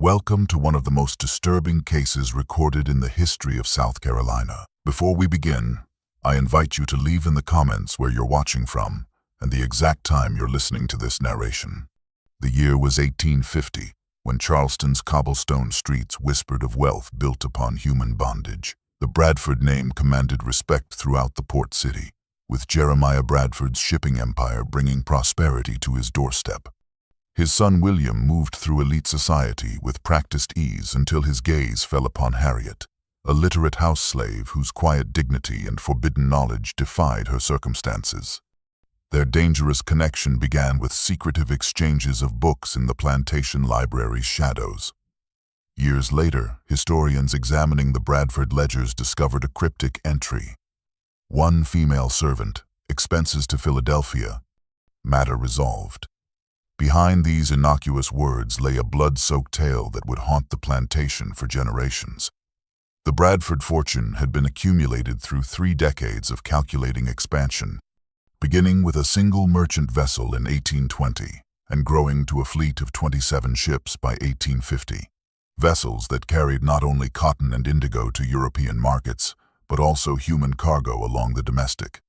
Welcome to one of the most disturbing cases recorded in the history of South Carolina. Before we begin, I invite you to leave in the comments where you're watching from and the exact time you're listening to this narration. The year was 1850, when Charleston's cobblestone streets whispered of wealth built upon human bondage. The Bradford name commanded respect throughout the port city, with Jeremiah Bradford's shipping empire bringing prosperity to his doorstep. His son William moved through elite society with practiced ease until his gaze fell upon Harriet, a literate house slave whose quiet dignity and forbidden knowledge defied her circumstances. Their dangerous connection began with secretive exchanges of books in the plantation library's shadows. Years later, historians examining the Bradford ledgers discovered a cryptic entry. One female servant, expenses to Philadelphia, matter resolved. Behind these innocuous words lay a blood-soaked tale that would haunt the plantation for generations. The Bradford fortune had been accumulated through 3 decades of calculating expansion, beginning with a single merchant vessel in 1820 and growing to a fleet of 27 ships by 1850. Vessels that carried not only cotton and indigo to European markets, but also human cargo along the domestic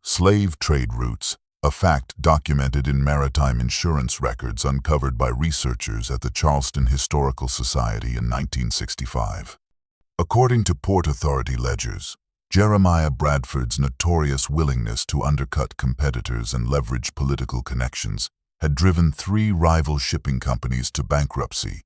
slave trade routes, a fact documented in maritime insurance records uncovered by researchers at the Charleston Historical Society in 1965. According to Port Authority ledgers, Jeremiah Bradford's notorious willingness to undercut competitors and leverage political connections had driven 3 rival shipping companies to bankruptcy,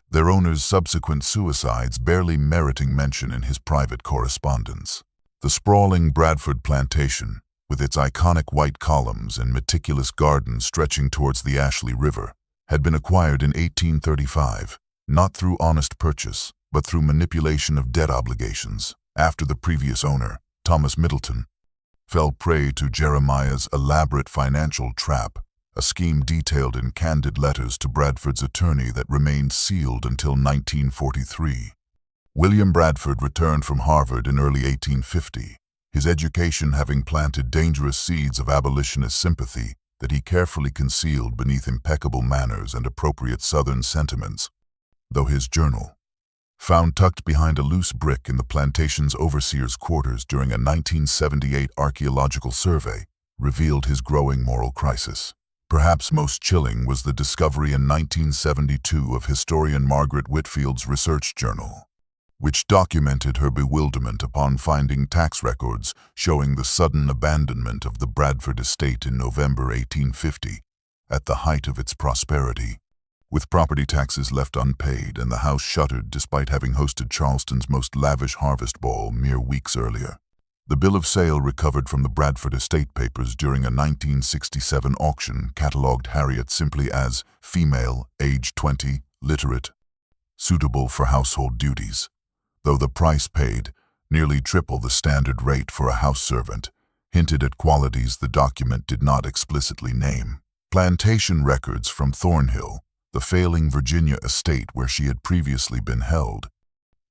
their owners' subsequent suicides barely meriting mention in his private correspondence. The sprawling Bradford plantation, with its iconic white columns and meticulous gardens stretching towards the Ashley River, had been acquired in 1835, not through honest purchase, but through manipulation of debt obligations, after the previous owner, Thomas Middleton, fell prey to Jeremiah's elaborate financial trap, a scheme detailed in candid letters to Bradford's attorney that remained sealed until 1943. William Bradford returned from Harvard in early 1850, his education having planted dangerous seeds of abolitionist sympathy that he carefully concealed beneath impeccable manners and appropriate Southern sentiments, though his journal, found tucked behind a loose brick in the plantation's overseer's quarters during a 1978 archaeological survey, revealed his growing moral crisis. Perhaps most chilling was the discovery in 1972 of historian Margaret Whitfield's research journal, which documented her bewilderment upon finding tax records showing the sudden abandonment of the Bradford estate in November 1850, at the height of its prosperity. With property taxes left unpaid and the house shuttered despite having hosted Charleston's most lavish harvest ball mere weeks earlier. The bill of sale recovered from the Bradford estate papers during a 1967 auction catalogued Harriet simply as female, age 20, literate, suitable for household duties, though the price paid, nearly triple the standard rate for a house servant, hinted at qualities the document did not explicitly name. Plantation records from Thornhill, the failing Virginia estate where she had previously been held,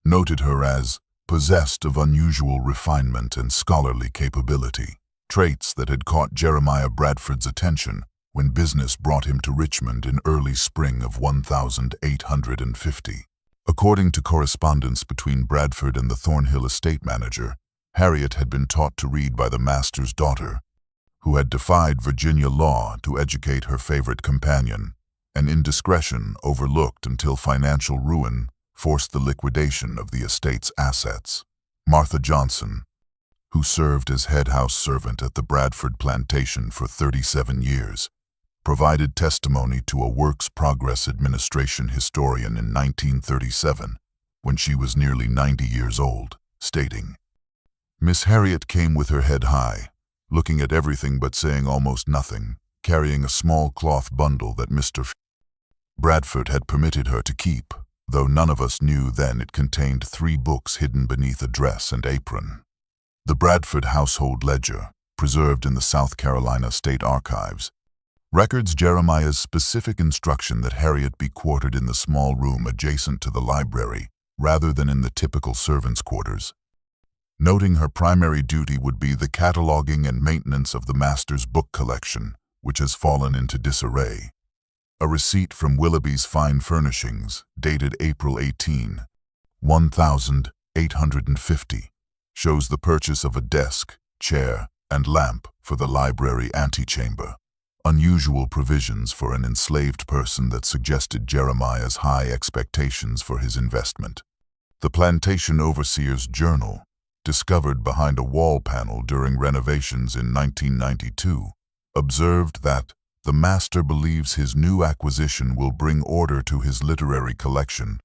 noted her as possessed of unusual refinement and scholarly capability, traits that had caught Jeremiah Bradford's attention when business brought him to Richmond in early spring of 1850. According to correspondence between Bradford and the Thornhill estate manager, Harriet had been taught to read by the master's daughter, who had defied Virginia law to educate her favorite companion, an indiscretion overlooked until financial ruin forced the liquidation of the estate's assets. Martha Johnson, who served as head house servant at the Bradford plantation for 37 years, provided testimony to a Works Progress Administration historian in 1937, when she was nearly 90 years old, stating, "Miss Harriet came with her head high, looking at everything but saying almost nothing, carrying a small cloth bundle that Mr. Bradford had permitted her to keep, though none of us knew then it contained 3 books hidden beneath a dress and apron." The Bradford Household Ledger, preserved in the South Carolina State Archives, records Jeremiah's specific instruction that Harriet be quartered in the small room adjacent to the library rather than in the typical servants' quarters, noting her primary duty would be the cataloging and maintenance of the master's book collection, which has fallen into disarray. A receipt from Willoughby's Fine Furnishings, dated April 18, 1850, shows the purchase of a desk, chair, and lamp for the library antechamber. Unusual provisions for an enslaved person that suggested Jeremiah's high expectations for his investment. The plantation overseer's journal, discovered behind a wall panel during renovations in 1992, observed that the master believes his new acquisition will bring order to his literary collection,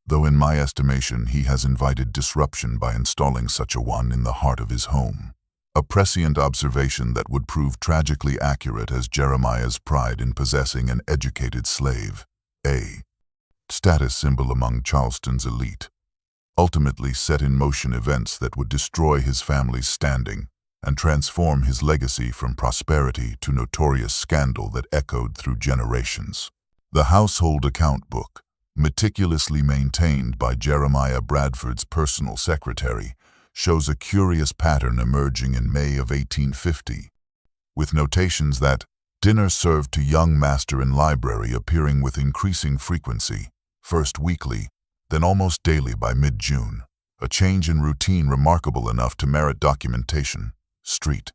though in my estimation he has invited disruption by installing such a one in the heart of his home. A prescient observation that would prove tragically accurate as Jeremiah's pride in possessing an educated slave, a status symbol among Charleston's elite, ultimately set in motion events that would destroy his family's standing and transform his legacy from prosperity to notorious scandal that echoed through generations. The household account book, meticulously maintained by Jeremiah Bradford's personal secretary, shows a curious pattern emerging in May of 1850, with notations that dinner served to young master in library appearing with increasing frequency, first weekly, then almost daily by mid-June, a change in routine remarkable enough to merit documentation. Street.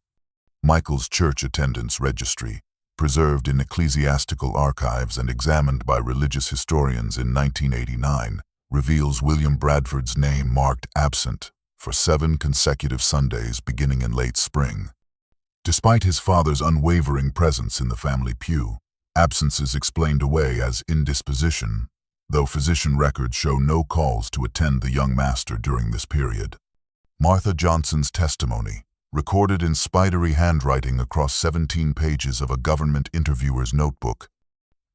Michael's church attendance registry, preserved in ecclesiastical archives and examined by religious historians in 1989, reveals William Bradford's name marked absent for 7 consecutive Sundays beginning in late spring. Despite his father's unwavering presence in the family pew, absence is explained away as indisposition, though physician records show no calls to attend the young master during this period. Martha Johnson's testimony, recorded in spidery handwriting across 17 pages of a government interviewer's notebook,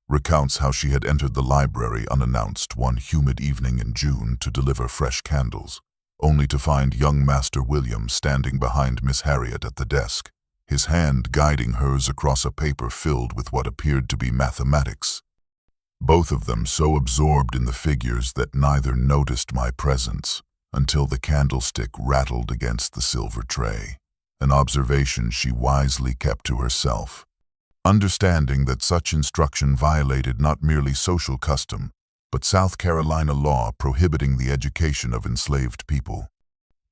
recounts how she had entered the library unannounced one humid evening in June to deliver fresh candles, only to find young Master William standing behind Miss Harriet at the desk, his hand guiding hers across a paper filled with what appeared to be mathematics. Both of them so absorbed in the figures that neither noticed my presence until the candlestick rattled against the silver tray, an observation she wisely kept to herself, understanding that such instruction violated not merely social custom, but South Carolina law prohibiting the education of enslaved people.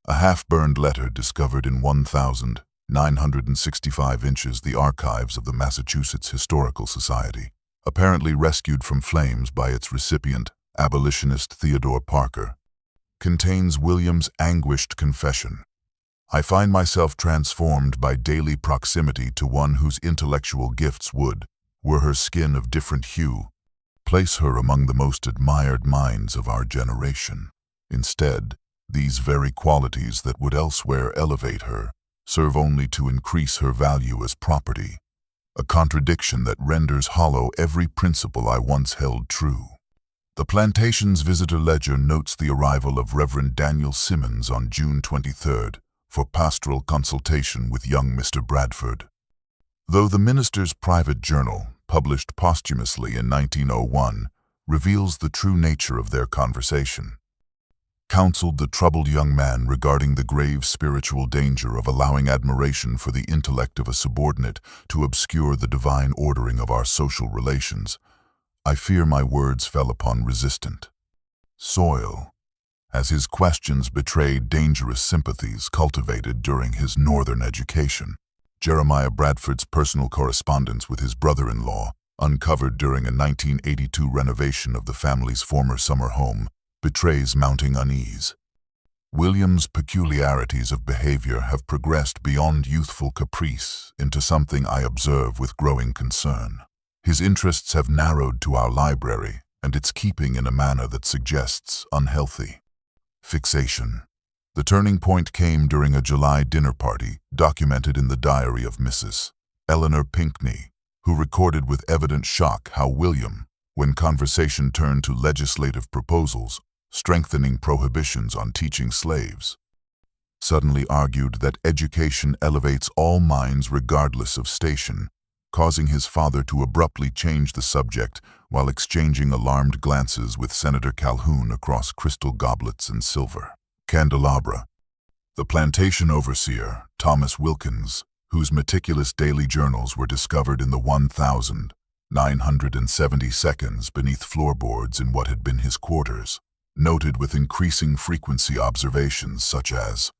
A half-burned letter discovered in 1,965 inches the archives of the Massachusetts Historical Society, apparently rescued from flames by its recipient, abolitionist Theodore Parker, contains William's anguished confession. I find myself transformed by daily proximity to one whose intellectual gifts would, were her skin of different hue, place her among the most admired minds of our generation. Instead, these very qualities that would elsewhere elevate her serve only to increase her value as property, a contradiction that renders hollow every principle I once held true. The plantation's visitor ledger notes the arrival of Reverend Daniel Simmons on June 23rd for pastoral consultation with young Mr. Bradford. Though the minister's private journal, published posthumously in 1901, reveals the true nature of their conversation, counseled the troubled young man regarding the grave spiritual danger of allowing admiration for the intellect of a subordinate to obscure the divine ordering of our social relations, I fear my words fell upon resistant soil, as his questions betrayed dangerous sympathies cultivated during his northern education. Jeremiah Bradford's personal correspondence with his brother-in-law, uncovered during a 1982 renovation of the family's former summer home, betrays mounting unease. William's peculiarities of behavior have progressed beyond youthful caprice into something I observe with growing concern. His interests have narrowed to our library and its keeping in a manner that suggests unhealthy fixation. The turning point came during a July dinner party documented in the diary of Mrs. Eleanor Pinckney, who recorded with evident shock how William, when conversation turned to legislative proposals strengthening prohibitions on teaching slaves, suddenly argued that education elevates all minds regardless of station, causing his father to abruptly change the subject while exchanging alarmed glances with Senator Calhoun across crystal goblets and silver candelabra. The plantation overseer, Thomas Wilkins, whose meticulous daily journals were discovered in the 970 seconds beneath floorboards in what had been his quarters, noted with increasing frequency observations such as,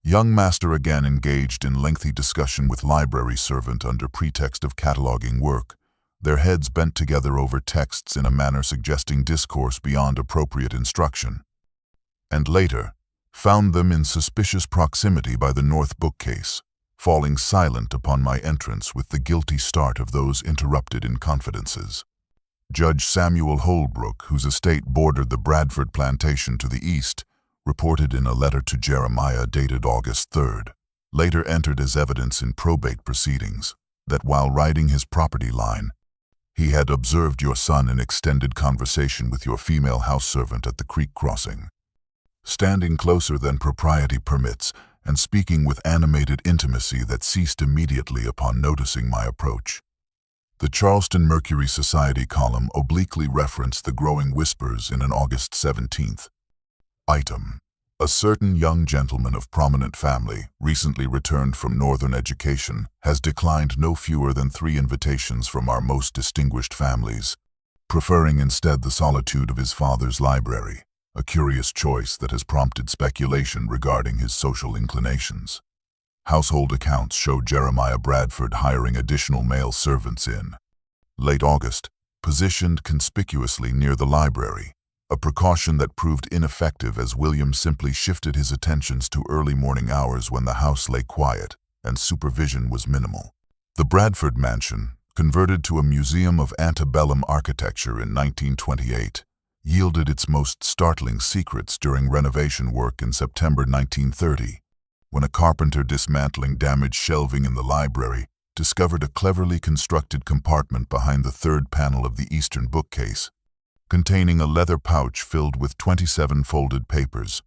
young master again engaged in lengthy discussion with library servant under pretext of cataloging work, their heads bent together over texts in a manner suggesting discourse beyond appropriate instruction, and later, found them in suspicious proximity by the north bookcase, falling silent upon my entrance with the guilty start of those interrupted in confidences. Judge Samuel Holbrook, whose estate bordered the Bradford plantation to the east, reported in a letter to Jeremiah dated August 3rd, later entered as evidence in probate proceedings, that while riding his property line, he had observed your son in extended conversation with your female house servant at the creek crossing, standing closer than propriety permits and speaking with animated intimacy that ceased immediately upon noticing my approach. The Charleston Mercury Society column obliquely referenced the growing whispers in an August 17th. Item: a certain young gentleman of prominent family, recently returned from Northern education, has declined no fewer than 3 invitations from our most distinguished families, preferring instead the solitude of his father's library, a curious choice that has prompted speculation regarding his social inclinations. Household accounts show Jeremiah Bradford hiring additional male servants in late August, positioned conspicuously near the library, a precaution that proved ineffective as William simply shifted his attentions to early morning hours when the house lay quiet and supervision was minimal. The Bradford mansion, converted to a museum of antebellum architecture in 1928, yielded its most startling secrets during renovation work in September 1930, when a carpenter dismantling damaged shelving in the library discovered a cleverly constructed compartment behind the third panel of the eastern bookcase, containing a leather pouch filled with 27 folded papers,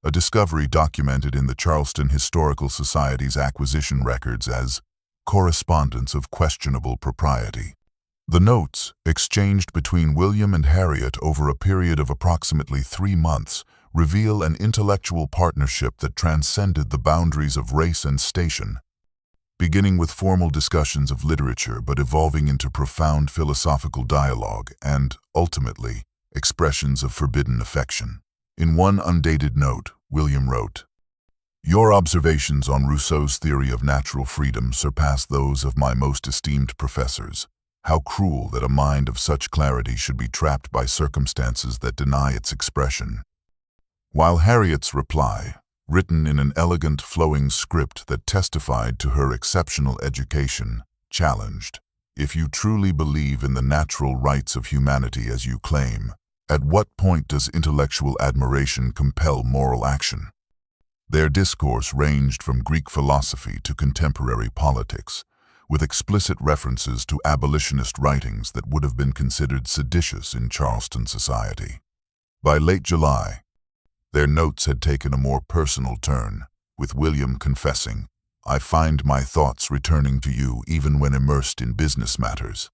a discovery documented in the Charleston Historical Society's acquisition records as correspondence of questionable propriety. The notes, exchanged between William and Harriet over a period of approximately 3 months, reveal an intellectual partnership that transcended the boundaries of race and station, beginning with formal discussions of literature but evolving into profound philosophical dialogue and, ultimately, expressions of forbidden affection. In one undated note, William wrote, "Your observations on Rousseau's theory of natural freedom surpass those of my most esteemed professors. How cruel that a mind of such clarity should be trapped by circumstances that deny its expression." While Harriet's reply, written in an elegant, flowing script that testified to her exceptional education, challenged, "If you truly believe in the natural rights of humanity as you claim, at what point does intellectual admiration compel moral action?" Their discourse ranged from Greek philosophy to contemporary politics, with explicit references to abolitionist writings that would have been considered seditious in Charleston society. By late July, their notes had taken a more personal turn, with William confessing, "I find my thoughts returning to you even when immersed in business matters.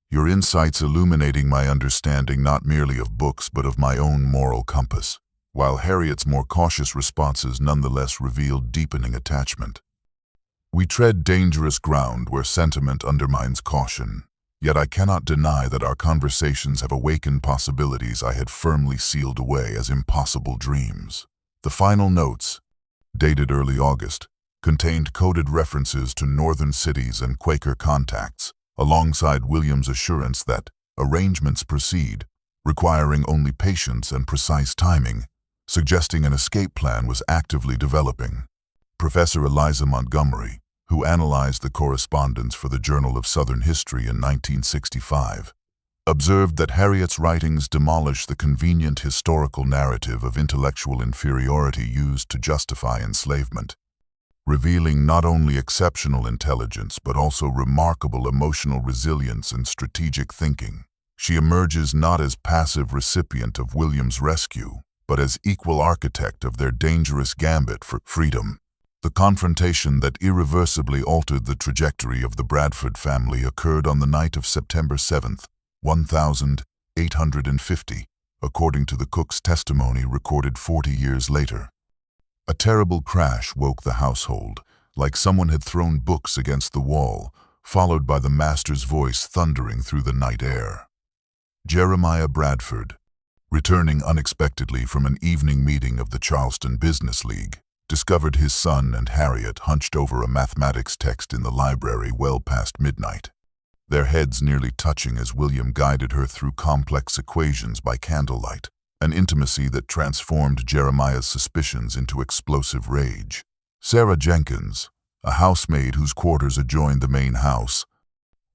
Your insights illuminating my understanding not merely of books but of my own moral compass," while Harriet's more cautious responses nonetheless revealed deepening attachment. "We tread dangerous ground where sentiment undermines caution, yet I cannot deny that our conversations have awakened possibilities I had firmly sealed away as impossible dreams." The final notes, dated early August, contained coded references to northern cities and Quaker contacts, alongside William's assurance that arrangements proceed, requiring only patience and precise timing, suggesting an escape plan was actively developing. Professor Eliza Montgomery, who analyzed the correspondence for the Journal of Southern History in 1965, observed that Harriet's writings demolish the convenient historical narrative of intellectual inferiority used to justify enslavement, revealing not only exceptional intelligence but also remarkable emotional resilience and strategic thinking. She emerges not as passive recipient of William's rescue, but as equal architect of their dangerous gambit for freedom. The confrontation that irreversibly altered the trajectory of the Bradford family occurred on the night of September 7, 1850, according to the cook's testimony recorded 40 years later. A terrible crash woke the household, like someone had thrown books against the wall, followed by the master's voice thundering through the night air. Jeremiah Bradford, returning unexpectedly from an evening meeting of the Charleston Business League, discovered his son and Harriet hunched over a mathematics text in the library well past midnight, their heads nearly touching as William guided her through complex equations by candlelight, an intimacy that transformed Jeremiah's suspicions into explosive rage. Sarah Jenkins, a housemaid whose quarters adjoined the main house,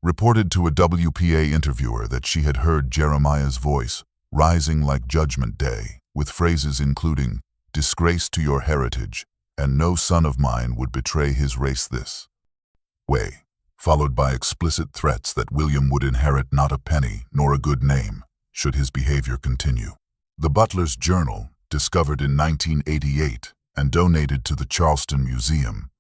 reported to a WPA interviewer that she had heard Jeremiah's voice rising like Judgment Day, with phrases including, "Disgrace to your heritage," and "No son of mine would betray his race this way," followed by explicit threats that William would inherit not a penny nor a good name should his behavior continue. The Butler's Journal, discovered in 1988 and donated to the Charleston Museum,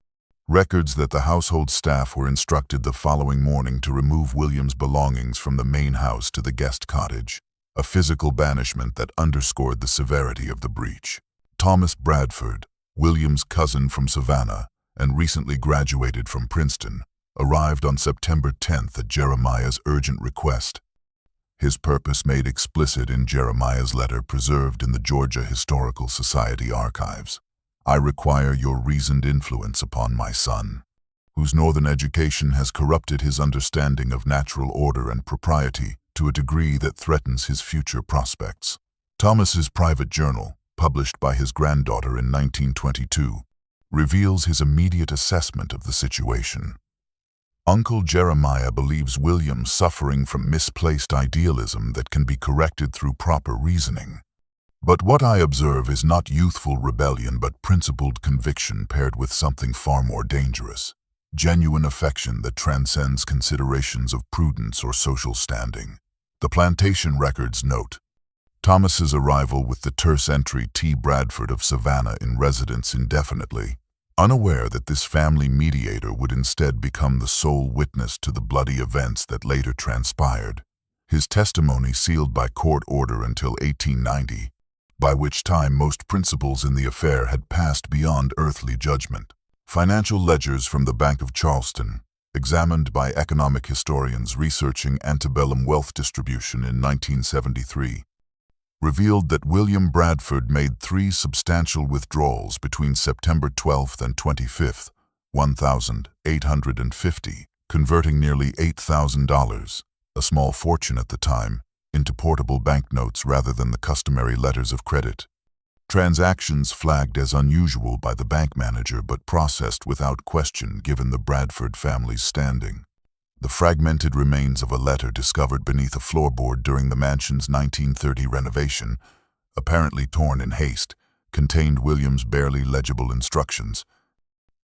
records that the household staff were instructed the following morning to remove William's belongings from the main house to the guest cottage, a physical banishment that underscored the severity of the breach. Thomas Bradford, William's cousin from Savannah and recently graduated from Princeton, arrived on September 10th at Jeremiah's urgent request, his purpose made explicit in Jeremiah's letter preserved in the Georgia Historical Society archives. "I require your reasoned influence upon my son, whose northern education has corrupted his understanding of natural order and propriety to a degree that threatens his future prospects." Thomas's private journal, published by his granddaughter in 1922, reveals his immediate assessment of the situation. Uncle Jeremiah believes William suffering from misplaced idealism that can be corrected through proper reasoning. But what I observe is not youthful rebellion but principled conviction paired with something far more dangerous, genuine affection that transcends considerations of prudence or social standing. The plantation records note Thomas's arrival with the terse entry T. Bradford of Savannah in residence indefinitely, unaware that this family mediator would instead become the sole witness to the bloody events that later transpired, his testimony sealed by court order until 1890, by which time most principals in the affair had passed beyond earthly judgment. Financial ledgers from the Bank of Charleston, examined by economic historians researching antebellum wealth distribution in 1973, revealed that William Bradford made 3 substantial withdrawals between September 12th and 25th, 1,850, converting nearly $8,000, a small fortune at the time, into portable banknotes rather than the customary letters of credit. Transactions flagged as unusual by the bank manager but processed without question given the Bradford family's standing. The fragmented remains of a letter discovered beneath a floorboard during the mansion's 1930 renovation, apparently torn in haste, contained William's barely legible instructions.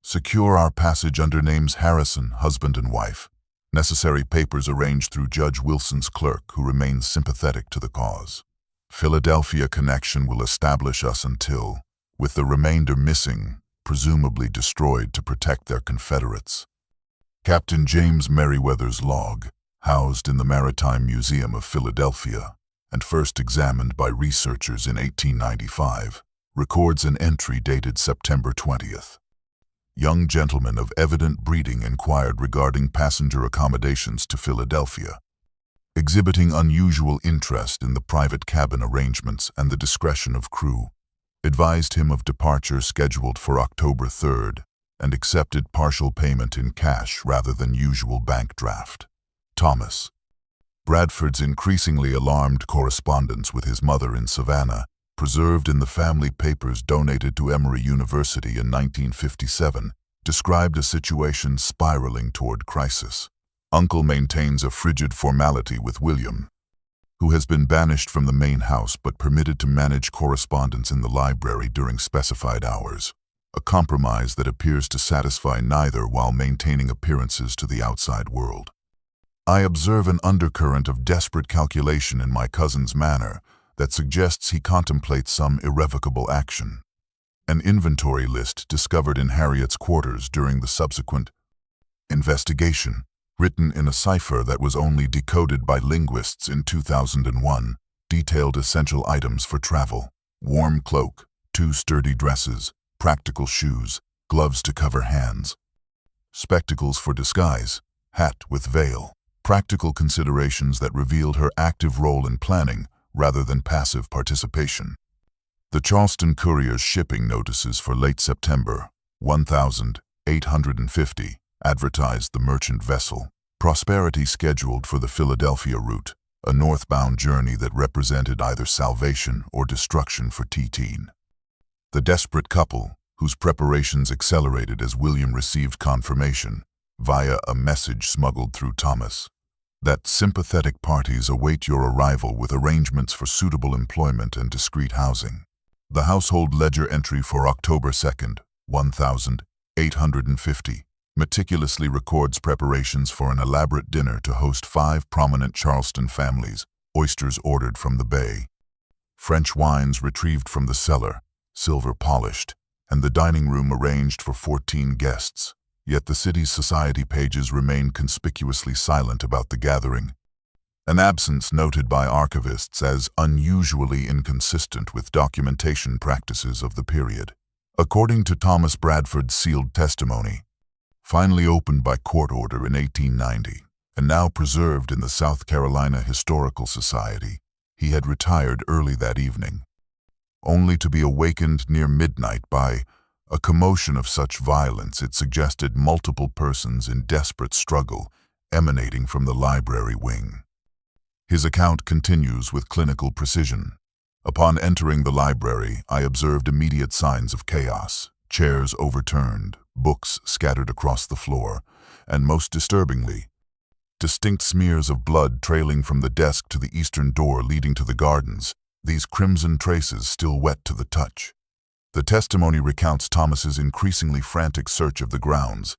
"Secure our passage under names Harrison, husband and wife. Necessary papers arranged through Judge Wilson's clerk, who remains sympathetic to the cause. Philadelphia connection will establish us until, with the remainder missing, presumably destroyed to protect their Confederates." Captain James Merriweather's log, housed in the Maritime Museum of Philadelphia, and first examined by researchers in 1895, records an entry dated September 20th. Young gentlemen of evident breeding inquired regarding passenger accommodations to Philadelphia, exhibiting unusual interest in the private cabin arrangements and the discretion of crew, advised him of departure scheduled for October 3rd, and accepted partial payment in cash rather than usual bank draft. Thomas Bradford's increasingly alarmed correspondence with his mother in Savannah, preserved in the family papers donated to Emory University in 1957, described a situation spiraling toward crisis. Uncle maintains a frigid formality with William, who has been banished from the main house but permitted to manage correspondence in the library during specified hours, a compromise that appears to satisfy neither while maintaining appearances to the outside world. I observe an undercurrent of desperate calculation in my cousin's manner that suggests he contemplates some irrevocable action. An inventory list discovered in Harriet's quarters during the subsequent investigation, written in a cipher that was only decoded by linguists in 2001, detailed essential items for travel: warm cloak, 2 sturdy dresses, practical shoes, gloves to cover hands, spectacles for disguise, hat with veil. Practical considerations that revealed her active role in planning rather than passive participation. The Charleston Courier's shipping notices for late September 1850 advertised the merchant vessel Prosperity scheduled for the Philadelphia route, a northbound journey that represented either salvation or destruction for T-Teen. The desperate couple, whose preparations accelerated as William received confirmation, via a message smuggled through Thomas, that sympathetic parties await your arrival with arrangements for suitable employment and discreet housing. The household ledger entry for October 2nd, 1850, meticulously records preparations for an elaborate dinner to host 5 prominent Charleston families, oysters ordered from the bay, French wines retrieved from the cellar, silver polished, and the dining room arranged for 14 guests. Yet the city's society pages remain conspicuously silent about the gathering, an absence noted by archivists as unusually inconsistent with documentation practices of the period. According to Thomas Bradford's sealed testimony, finally opened by court order in 1890, and now preserved in the South Carolina Historical Society, he had retired early that evening, only to be awakened near midnight by a commotion of such violence it suggested multiple persons in desperate struggle emanating from the library wing. His account continues with clinical precision. Upon entering the library, I observed immediate signs of chaos: chairs overturned, books scattered across the floor, and most disturbingly, distinct smears of blood trailing from the desk to the eastern door leading to the gardens, these crimson traces still wet to the touch. The testimony recounts Thomas's increasingly frantic search of the grounds,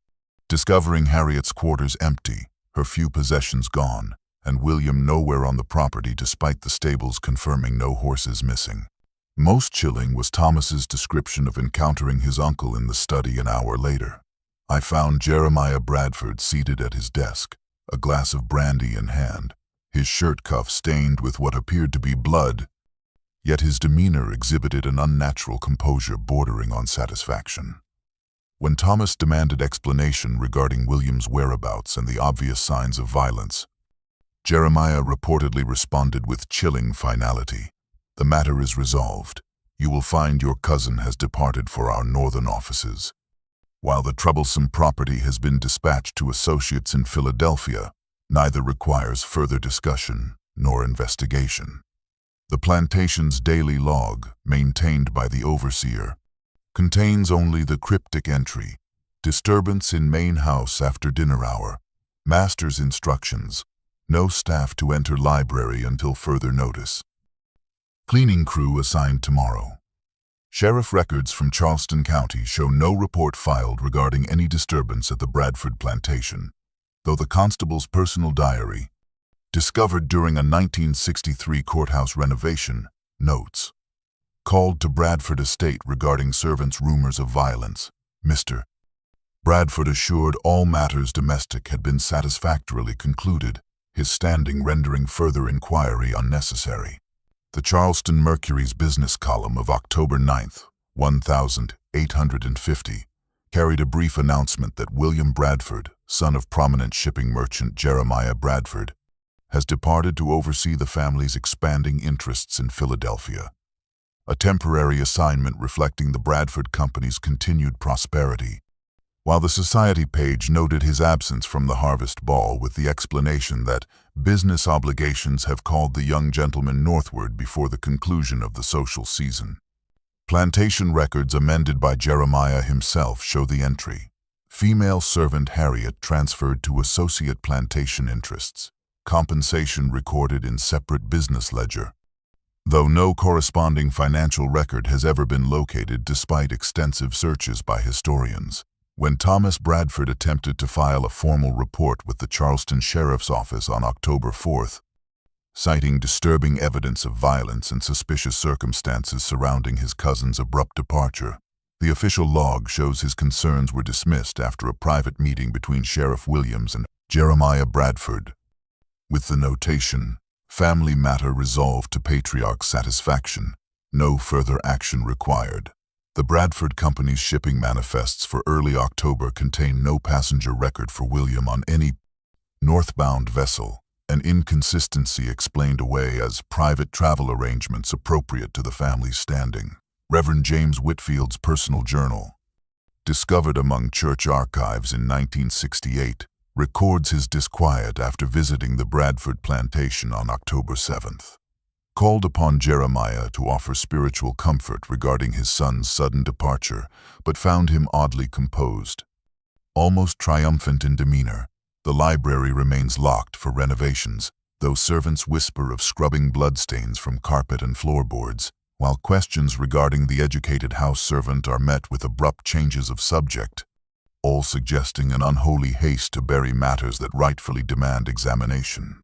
discovering Harriet's quarters empty, her few possessions gone, and William nowhere on the property despite the stables confirming no horses missing. Most chilling was Thomas's description of encountering his uncle in the study an hour later. I found Jeremiah Bradford seated at his desk, a glass of brandy in hand, his shirt cuff stained with what appeared to be blood, yet his demeanor exhibited an unnatural composure bordering on satisfaction. When Thomas demanded explanation regarding William's whereabouts and the obvious signs of violence, Jeremiah reportedly responded with chilling finality. "The matter is resolved. You will find your cousin has departed for our northern offices, while the troublesome property has been dispatched to associates in Philadelphia. Neither requires further discussion nor investigation." The plantation's daily log, maintained by the overseer, contains only the cryptic entry: "Disturbance in main house after dinner hour. Master's instructions. No staff to enter library until further notice. Cleaning crew assigned tomorrow." Sheriff records from Charleston County show no report filed regarding any disturbance at the Bradford plantation, though the constable's personal diary, discovered during a 1963 courthouse renovation, notes, "Called to Bradford estate regarding servants' rumors of violence. Mr. Bradford assured all matters domestic had been satisfactorily concluded, his standing rendering further inquiry unnecessary." The Charleston Mercury's business column of October 9th, 1850, carried a brief announcement that William Bradford, son of prominent shipping merchant Jeremiah Bradford, has departed to oversee the family's expanding interests in Philadelphia, a temporary assignment reflecting the Bradford Company's continued prosperity, while the society page noted his absence from the harvest ball with the explanation that business obligations have called the young gentleman northward before the conclusion of the social season. Plantation records amended by Jeremiah himself show the entry: "Female servant Harriet transferred to associate plantation interests. Compensation recorded in separate business ledger," though no corresponding financial record has ever been located despite extensive searches by historians. When Thomas Bradford attempted to file a formal report with the Charleston Sheriff's Office on October 4th, citing disturbing evidence of violence and suspicious circumstances surrounding his cousin's abrupt departure, the official log shows his concerns were dismissed after a private meeting between Sheriff Williams and Jeremiah Bradford, with the notation, "Family matter resolved to patriarch's satisfaction. No further action required." The Bradford Company's shipping manifests for early October contain no passenger record for William on any Northbound vessel. An inconsistency explained away as private travel arrangements appropriate to the family's standing. Reverend James Whitfield's personal journal, discovered among church archives in 1968, records his disquiet after visiting the Bradford plantation on October 7th. Called upon Jeremiah to offer spiritual comfort regarding his son's sudden departure, but found him oddly composed. Almost triumphant in demeanor, the library remains locked for renovations, though servants whisper of scrubbing bloodstains from carpet and floorboards, while questions regarding the educated house servant are met with abrupt changes of subject, all suggesting an unholy haste to bury matters that rightfully demand examination.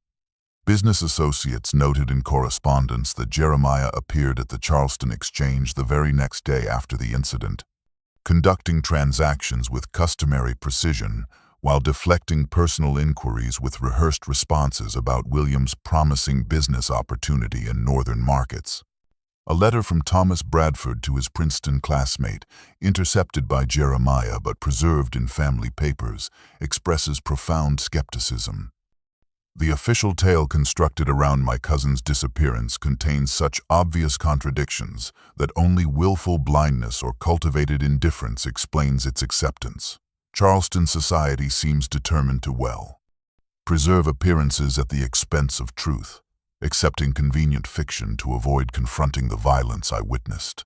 Business associates noted in correspondence that Jeremiah appeared at the Charleston Exchange the very next day after the incident, conducting transactions with customary precision while deflecting personal inquiries with rehearsed responses about William's promising business opportunity in northern markets. A letter from Thomas Bradford to his Princeton classmate, intercepted by Jeremiah but preserved in family papers, expresses profound skepticism. The official tale constructed around my cousin's disappearance contains such obvious contradictions that only willful blindness or cultivated indifference explains its acceptance. Charleston society seems determined to preserve appearances at the expense of truth, accepting convenient fiction to avoid confronting the violence I witnessed.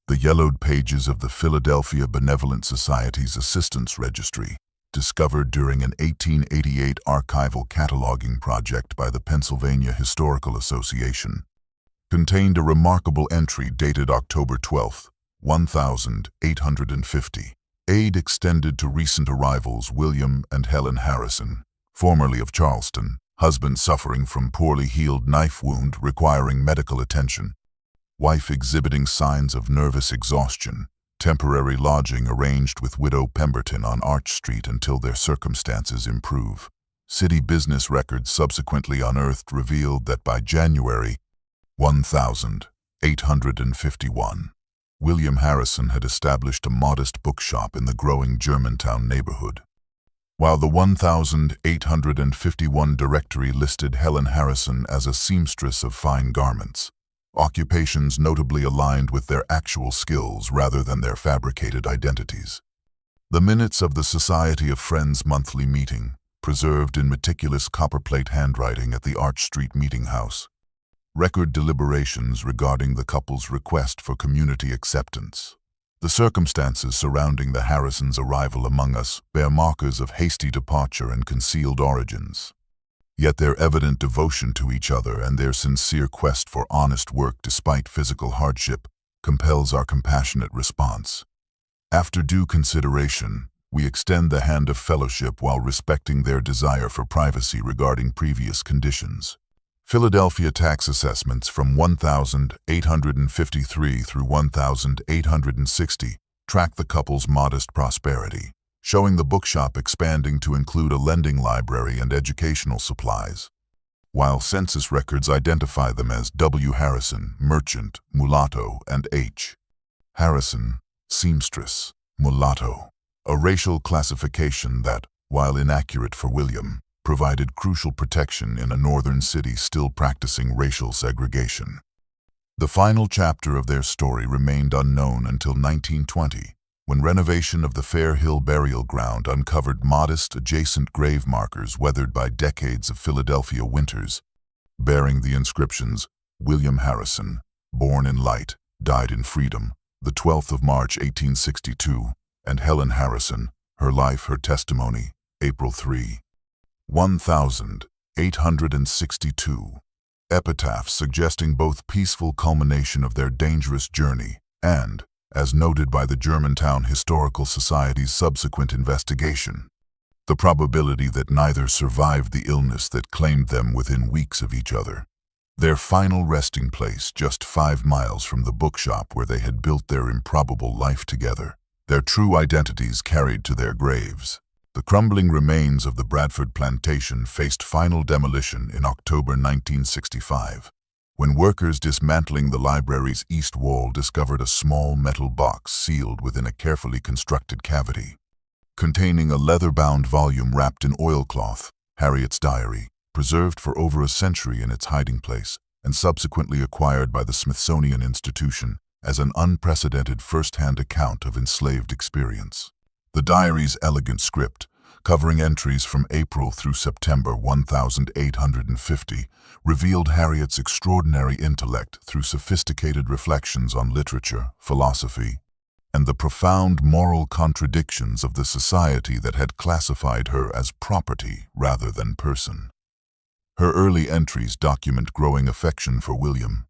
The yellowed pages of the Philadelphia Benevolent Society's Assistance Registry, discovered during an 1888 archival cataloging project by the Pennsylvania Historical Association, contained a remarkable entry dated October 12, 1850. Aid extended to recent arrivals William and Helen Harrison, formerly of Charleston, husband suffering from poorly healed knife wound requiring medical attention, wife exhibiting signs of nervous exhaustion, temporary lodging arranged with widow Pemberton on Arch Street until their circumstances improve. City business records subsequently unearthed revealed that by January 1851, William Harrison had established a modest bookshop in the growing Germantown neighborhood. While the 1851 directory listed Helen Harrison as a seamstress of fine garments, occupations notably aligned with their actual skills rather than their fabricated identities. The minutes of the Society of Friends monthly meeting, preserved in meticulous copperplate handwriting at the Arch Street Meeting House, record deliberations regarding the couple's request for community acceptance. The circumstances surrounding the Harrisons' arrival among us bear markers of hasty departure and concealed origins. Yet their evident devotion to each other and their sincere quest for honest work despite physical hardship compels our compassionate response. After due consideration, we extend the hand of fellowship while respecting their desire for privacy regarding previous conditions. Philadelphia tax assessments from 1853 through 1860 track the couple's modest prosperity, showing the bookshop expanding to include a lending library and educational supplies, while census records identify them as W. Harrison, merchant, mulatto, and H. Harrison, seamstress, mulatto, a racial classification that, while inaccurate for William, provided crucial protection in a northern city still practicing racial segregation. The final chapter of their story remained unknown until 1920, when renovation of the Fair Hill burial ground uncovered modest adjacent grave markers weathered by decades of Philadelphia winters, bearing the inscriptions, William Harrison, born in light, died in freedom, the 12th of March 1862, and Helen Harrison, her life, her testimony, April 3. 1862. Epitaphs suggesting both peaceful culmination of their dangerous journey and, as noted by the Germantown Historical Society's subsequent investigation, the probability that neither survived the illness that claimed them within weeks of each other. Their final resting place just 5 miles from the bookshop where they had built their improbable life together, their true identities carried to their graves. The crumbling remains of the Bradford plantation faced final demolition in October 1965, when workers dismantling the library's east wall discovered a small metal box sealed within a carefully constructed cavity. Containing a leather-bound volume wrapped in oilcloth, Harriet's diary, preserved for over a century in its hiding place, and subsequently acquired by the Smithsonian Institution as an unprecedented first-hand account of enslaved experience. The diary's elegant script, covering entries from April through September 1850, revealed Harriet's extraordinary intellect through sophisticated reflections on literature, philosophy, and the profound moral contradictions of the society that had classified her as property rather than person. Her early entries document growing affection for William,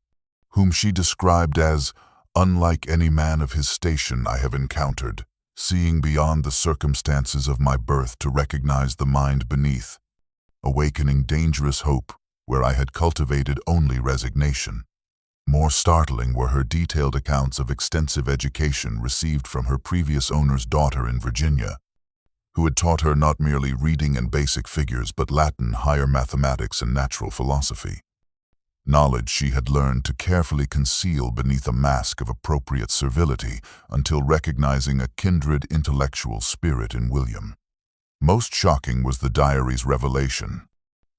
whom she described as unlike any man of his station I have encountered, seeing beyond the circumstances of my birth to recognize the mind beneath, awakening dangerous hope where I had cultivated only resignation. More startling were her detailed accounts of extensive education received from her previous owner's daughter in Virginia, who had taught her not merely reading and basic figures but Latin, higher mathematics, and natural philosophy. Knowledge she had learned to carefully conceal beneath a mask of appropriate servility until recognizing a kindred intellectual spirit in William. Most shocking was the diary's revelation,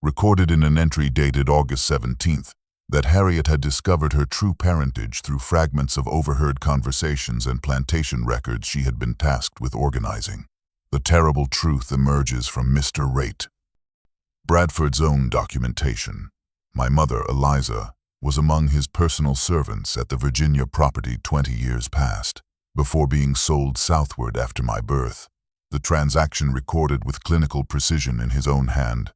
recorded in an entry dated August 17th, that Harriet had discovered her true parentage through fragments of overheard conversations and plantation records she had been tasked with organizing. The terrible truth emerges from Mr. Raitt. Bradford's own documentation. My mother, Eliza, was among his personal servants at the Virginia property 20 years past, before being sold southward after my birth. The transaction recorded with clinical precision in his own hand,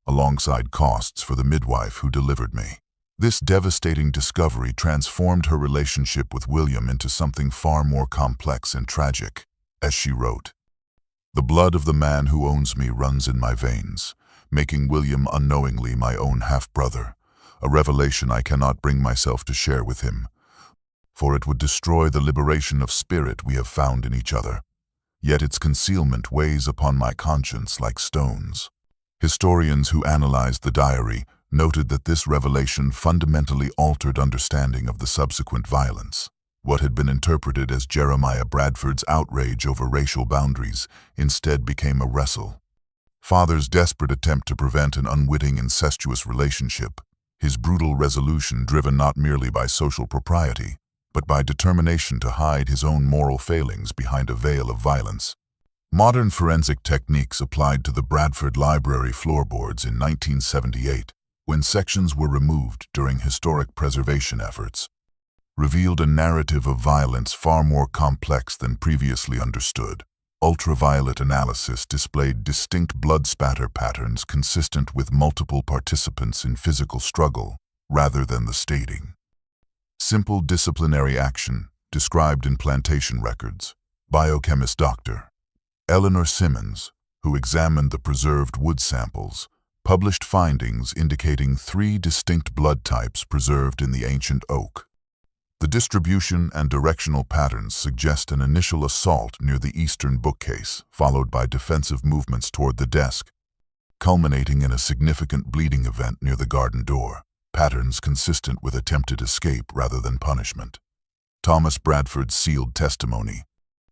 alongside costs for the midwife who delivered me. This devastating discovery transformed her relationship with William into something far more complex and tragic. As she wrote, "The blood of the man who owns me runs in my veins, making William unknowingly my own half-brother, a revelation I cannot bring myself to share with him, for it would destroy the liberation of spirit we have found in each other. Yet its concealment weighs upon my conscience like stones." Historians who analyzed the diary noted that this revelation fundamentally altered understanding of the subsequent violence. What had been interpreted as Jeremiah Bradford's outrage over racial boundaries instead became a wrestle. Father's desperate attempt to prevent an unwitting incestuous relationship, his brutal resolution driven not merely by social propriety, but by determination to hide his own moral failings behind a veil of violence. Modern forensic techniques applied to the Bradford Library floorboards in 1978, when sections were removed during historic preservation efforts, revealed a narrative of violence far more complex than previously understood. Ultraviolet analysis displayed distinct blood spatter patterns consistent with multiple participants in physical struggle, rather than the staging. Simple disciplinary action, described in plantation records. Biochemist Dr. Eleanor Simmons, who examined the preserved wood samples, published findings indicating 3 distinct blood types preserved in the ancient oak. The distribution and directional patterns suggest an initial assault near the eastern bookcase, followed by defensive movements toward the desk, culminating in a significant bleeding event near the garden door, patterns consistent with attempted escape rather than punishment. Thomas Bradford's sealed testimony,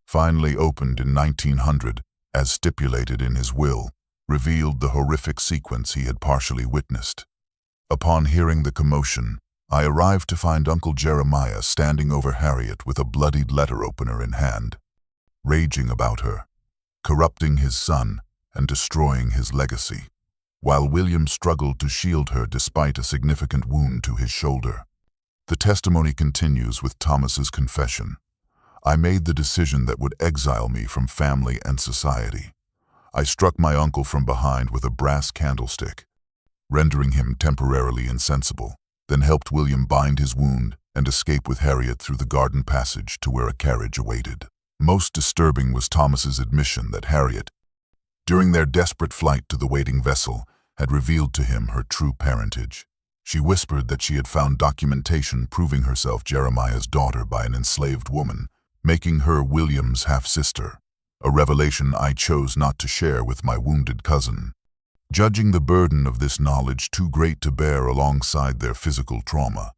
finally opened in 1900, as stipulated in his will, revealed the horrific sequence he had partially witnessed. Upon hearing the commotion, I arrived to find Uncle Jeremiah standing over Harriet with a bloodied letter opener in hand, raging about her, corrupting his son and destroying his legacy, while William struggled to shield her despite a significant wound to his shoulder. The testimony continues with Thomas's confession. "I made the decision that would exile me from family and society. I struck my uncle from behind with a brass candlestick, rendering him temporarily insensible, then helped William bind his wound and escape with Harriet through the garden passage to where a carriage awaited." Most disturbing was Thomas's admission that Harriet, during their desperate flight to the waiting vessel, had revealed to him her true parentage. She whispered that she had found documentation proving herself Jeremiah's daughter by an enslaved woman, making her William's half-sister, a revelation I chose not to share with my wounded cousin, judging the burden of this knowledge too great to bear alongside their physical trauma.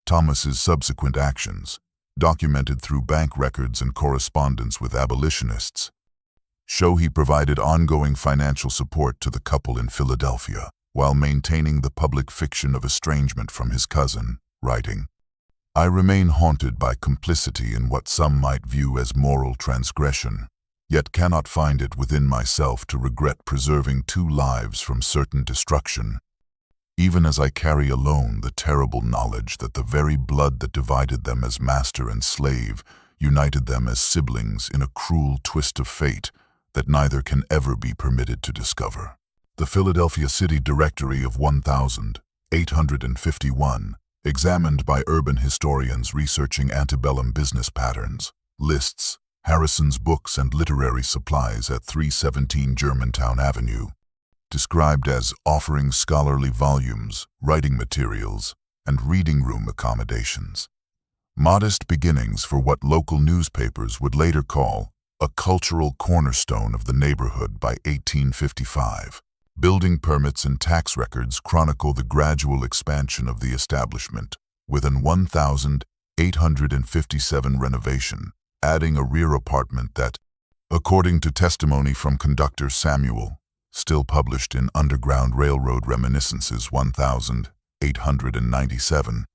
Thomas's subsequent actions, documented through bank records and correspondence with abolitionists, show he provided ongoing financial support to the couple in Philadelphia, while maintaining the public fiction of estrangement from his cousin, writing, "I remain haunted by complicity in what some might view as moral transgression, yet cannot find it within myself to regret preserving two lives from certain destruction, even as I carry alone the terrible knowledge that the very blood that divided them as master and slave united them as siblings in a cruel twist of fate that neither can ever be permitted to discover." The Philadelphia City Directory of 1851, examined by urban historians researching antebellum business patterns, lists Harrison's books and literary supplies at 317 Germantown Avenue, described as offering scholarly volumes, writing materials, and reading room accommodations. Modest beginnings for what local newspapers would later call a cultural cornerstone of the neighborhood by 1855. Building permits and tax records chronicle the gradual expansion of the establishment, with an 1857 renovation, adding a rear apartment that, according to testimony from conductor Samuel, still published in Underground Railroad Reminiscences 1897,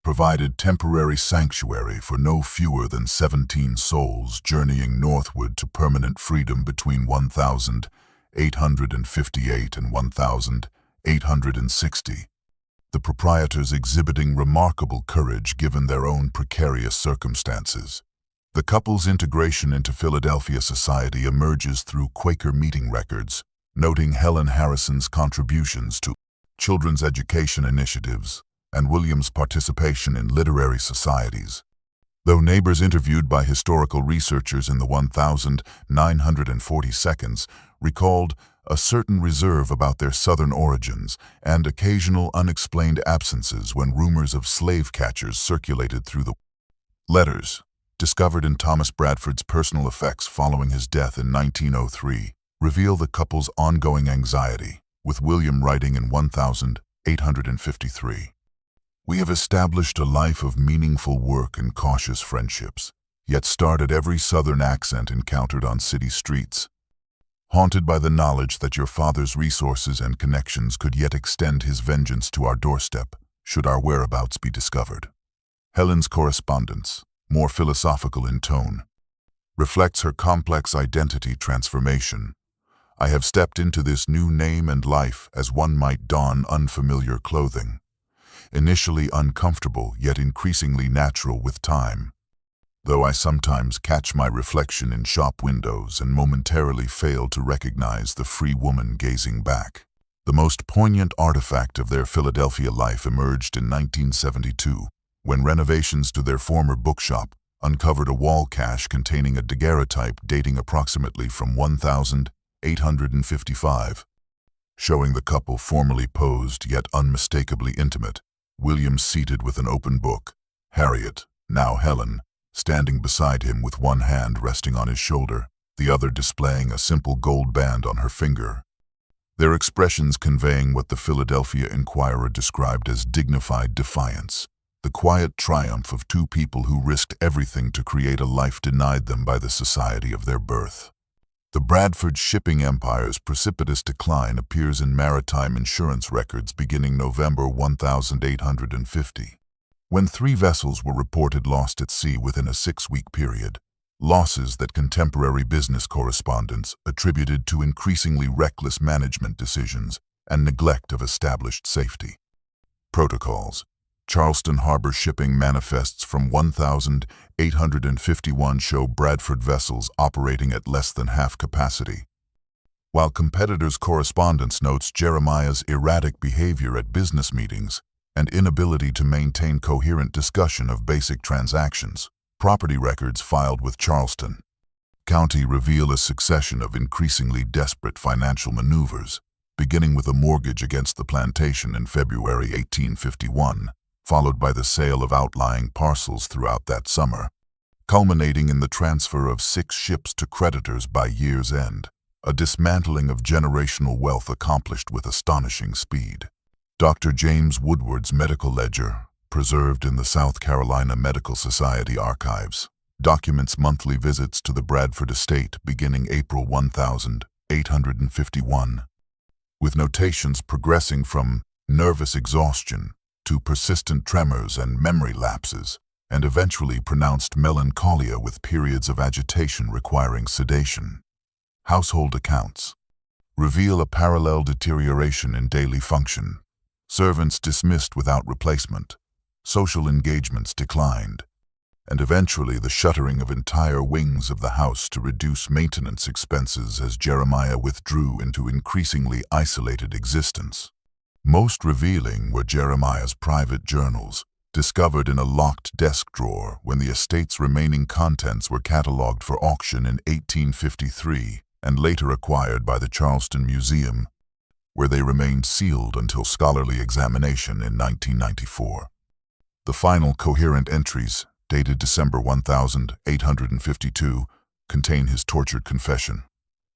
provided temporary sanctuary for no fewer than 17 souls journeying northward to permanent freedom between 1858 and 1860, the proprietors exhibiting remarkable courage given their own precarious circumstances. The couple's integration into Philadelphia society emerges through Quaker meeting records, noting Helen Harrison's contributions to children's education initiatives and William's participation in literary societies. Though neighbors interviewed by historical researchers in the 1942 recalled a certain reserve about their Southern origins and occasional unexplained absences when rumors of slave catchers circulated through the letters discovered in Thomas Bradford's personal effects following his death in 1903 reveal the couple's ongoing anxiety, with William writing in 1853. "We have established a life of meaningful work and cautious friendships, yet started every Southern accent encountered on city streets. Haunted by the knowledge that your father's resources and connections could yet extend his vengeance to our doorstep, should our whereabouts be discovered." Helen's correspondence, more philosophical in tone, reflects her complex identity transformation. "I have stepped into this new name and life as one might don unfamiliar clothing, initially uncomfortable yet increasingly natural with time. Though I sometimes catch my reflection in shop windows and momentarily fail to recognize the free woman gazing back." The most poignant artifact of their Philadelphia life emerged in 1972, when renovations to their former bookshop uncovered a wall cache containing a daguerreotype dating approximately from 1855. Showing the couple formally posed yet unmistakably intimate, William seated with an open book, Harriet, now Helen, standing beside him with one hand resting on his shoulder, the other displaying a simple gold band on her finger. Their expressions conveying what the Philadelphia Inquirer described as dignified defiance, the quiet triumph of two people who risked everything to create a life denied them by the society of their birth. The Bradford shipping empire's precipitous decline appears in maritime insurance records beginning November 1850. When 3 vessels were reported lost at sea within a 6-week period, losses that contemporary business correspondents attributed to increasingly reckless management decisions and neglect of established safety protocols. Charleston Harbor shipping manifests from 1851 show Bradford vessels operating at less than half capacity, while competitors' correspondence notes Jeremiah's erratic behavior at business meetings and inability to maintain coherent discussion of basic transactions. Property records filed with Charleston County reveal a succession of increasingly desperate financial maneuvers, beginning with a mortgage against the plantation in February 1851, followed by the sale of outlying parcels throughout that summer, culminating in the transfer of 6 ships to creditors by year's end, a dismantling of generational wealth accomplished with astonishing speed. Dr. James Woodward's medical ledger, preserved in the South Carolina Medical Society archives, documents monthly visits to the Bradford estate beginning April 1851, with notations progressing from nervous exhaustion to persistent tremors and memory lapses, and eventually pronounced melancholia with periods of agitation requiring sedation. Household accounts reveal a parallel deterioration in daily function. Servants dismissed without replacement, social engagements declined, and eventually the shuttering of entire wings of the house to reduce maintenance expenses as Jeremiah withdrew into increasingly isolated existence. Most revealing were Jeremiah's private journals, discovered in a locked desk drawer when the estate's remaining contents were catalogued for auction in 1853 and later acquired by the Charleston Museum, where they remained sealed until scholarly examination in 1994. The final coherent entries, dated December 1852, contain his tortured confession.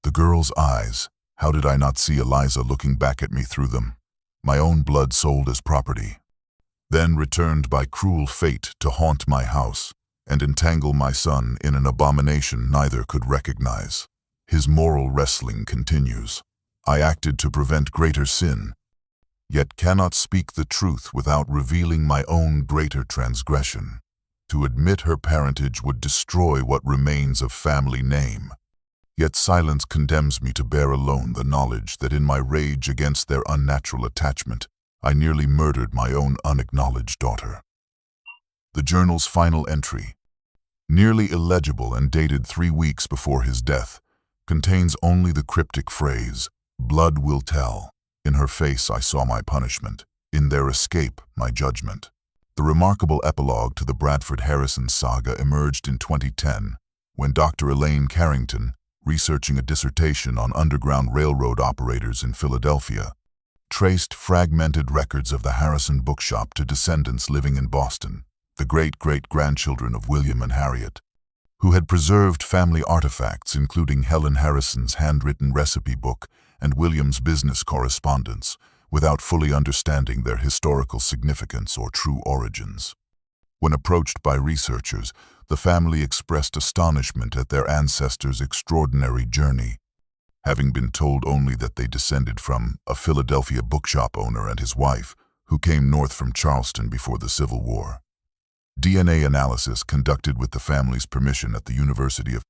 The girl's eyes, how did I not see Eliza looking back at me through them? My own blood sold as property. Then returned by cruel fate to haunt my house and entangle my son in an abomination neither could recognize. His moral wrestling continues. I acted to prevent greater sin, yet cannot speak the truth without revealing my own greater transgression. To admit her parentage would destroy what remains of family name. Yet silence condemns me to bear alone the knowledge that in my rage against their unnatural attachment, I nearly murdered my own unacknowledged daughter. The journal's final entry, nearly illegible and dated 3 weeks before his death, contains only the cryptic phrase, "Blood will tell. In her face I saw my punishment. In their escape, my judgment." The remarkable epilogue to the Bradford Harrison saga emerged in 2010, when Dr. Elaine Carrington, researching a dissertation on Underground Railroad operators in Philadelphia, traced fragmented records of the Harrison bookshop to descendants living in Boston, the great-great-grandchildren of William and Harriet, who had preserved family artifacts including Helen Harrison's handwritten recipe book and William's business correspondence, without fully understanding their historical significance or true origins. When approached by researchers, the family expressed astonishment at their ancestors' extraordinary journey, having been told only that they descended from a Philadelphia bookshop owner and his wife, who came north from Charleston before the Civil War. DNA analysis conducted with the family's permission at the University of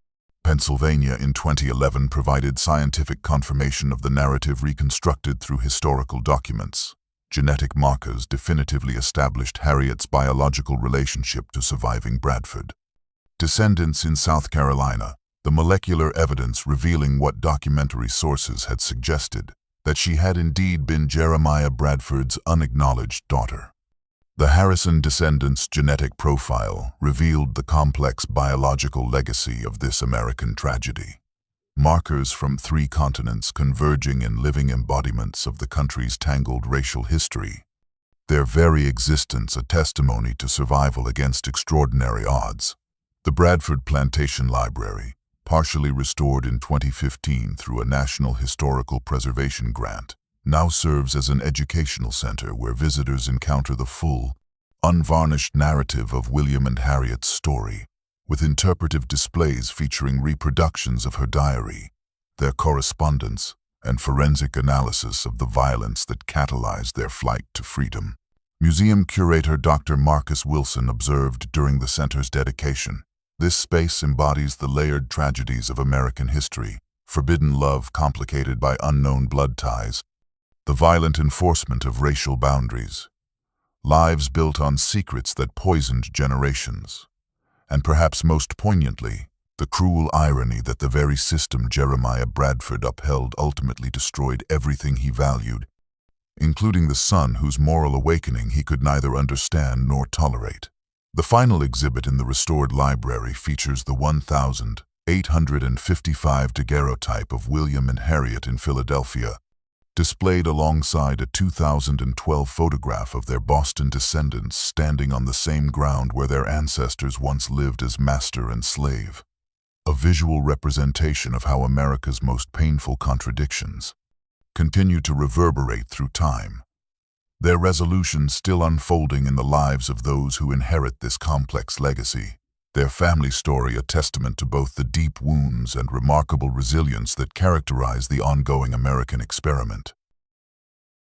Pennsylvania in 2011 provided scientific confirmation of the narrative reconstructed through historical documents. Genetic markers definitively established Harriet's biological relationship to surviving Bradford descendants in South Carolina, the molecular evidence revealing what documentary sources had suggested, that she had indeed been Jeremiah Bradford's unacknowledged daughter. The Harrison descendants' genetic profile revealed the complex biological legacy of this American tragedy. Markers from 3 continents converging in living embodiments of the country's tangled racial history, their very existence a testimony to survival against extraordinary odds. The Bradford Plantation Library, partially restored in 2015 through a National Historical Preservation Grant, now serves as an educational center where visitors encounter the full, unvarnished narrative of William and Harriet's story, with interpretive displays featuring reproductions of her diary, their correspondence, and forensic analysis of the violence that catalyzed their flight to freedom. Museum curator Dr. Marcus Wilson observed during the center's dedication, "This space embodies the layered tragedies of American history, forbidden love complicated by unknown blood ties, the violent enforcement of racial boundaries, lives built on secrets that poisoned generations, and perhaps most poignantly, the cruel irony that the very system Jeremiah Bradford upheld ultimately destroyed everything he valued, including the son whose moral awakening he could neither understand nor tolerate." The final exhibit in the restored library features the 1,855 daguerreotype of William and Harriet in Philadelphia, displayed alongside a 2012 photograph of their Boston descendants standing on the same ground where their ancestors once lived as master and slave. A visual representation of how America's most painful contradictions continue to reverberate through time, their resolution still unfolding in the lives of those who inherit this complex legacy. their family story a testament to both the deep wounds and remarkable resilience that characterize the ongoing American experiment.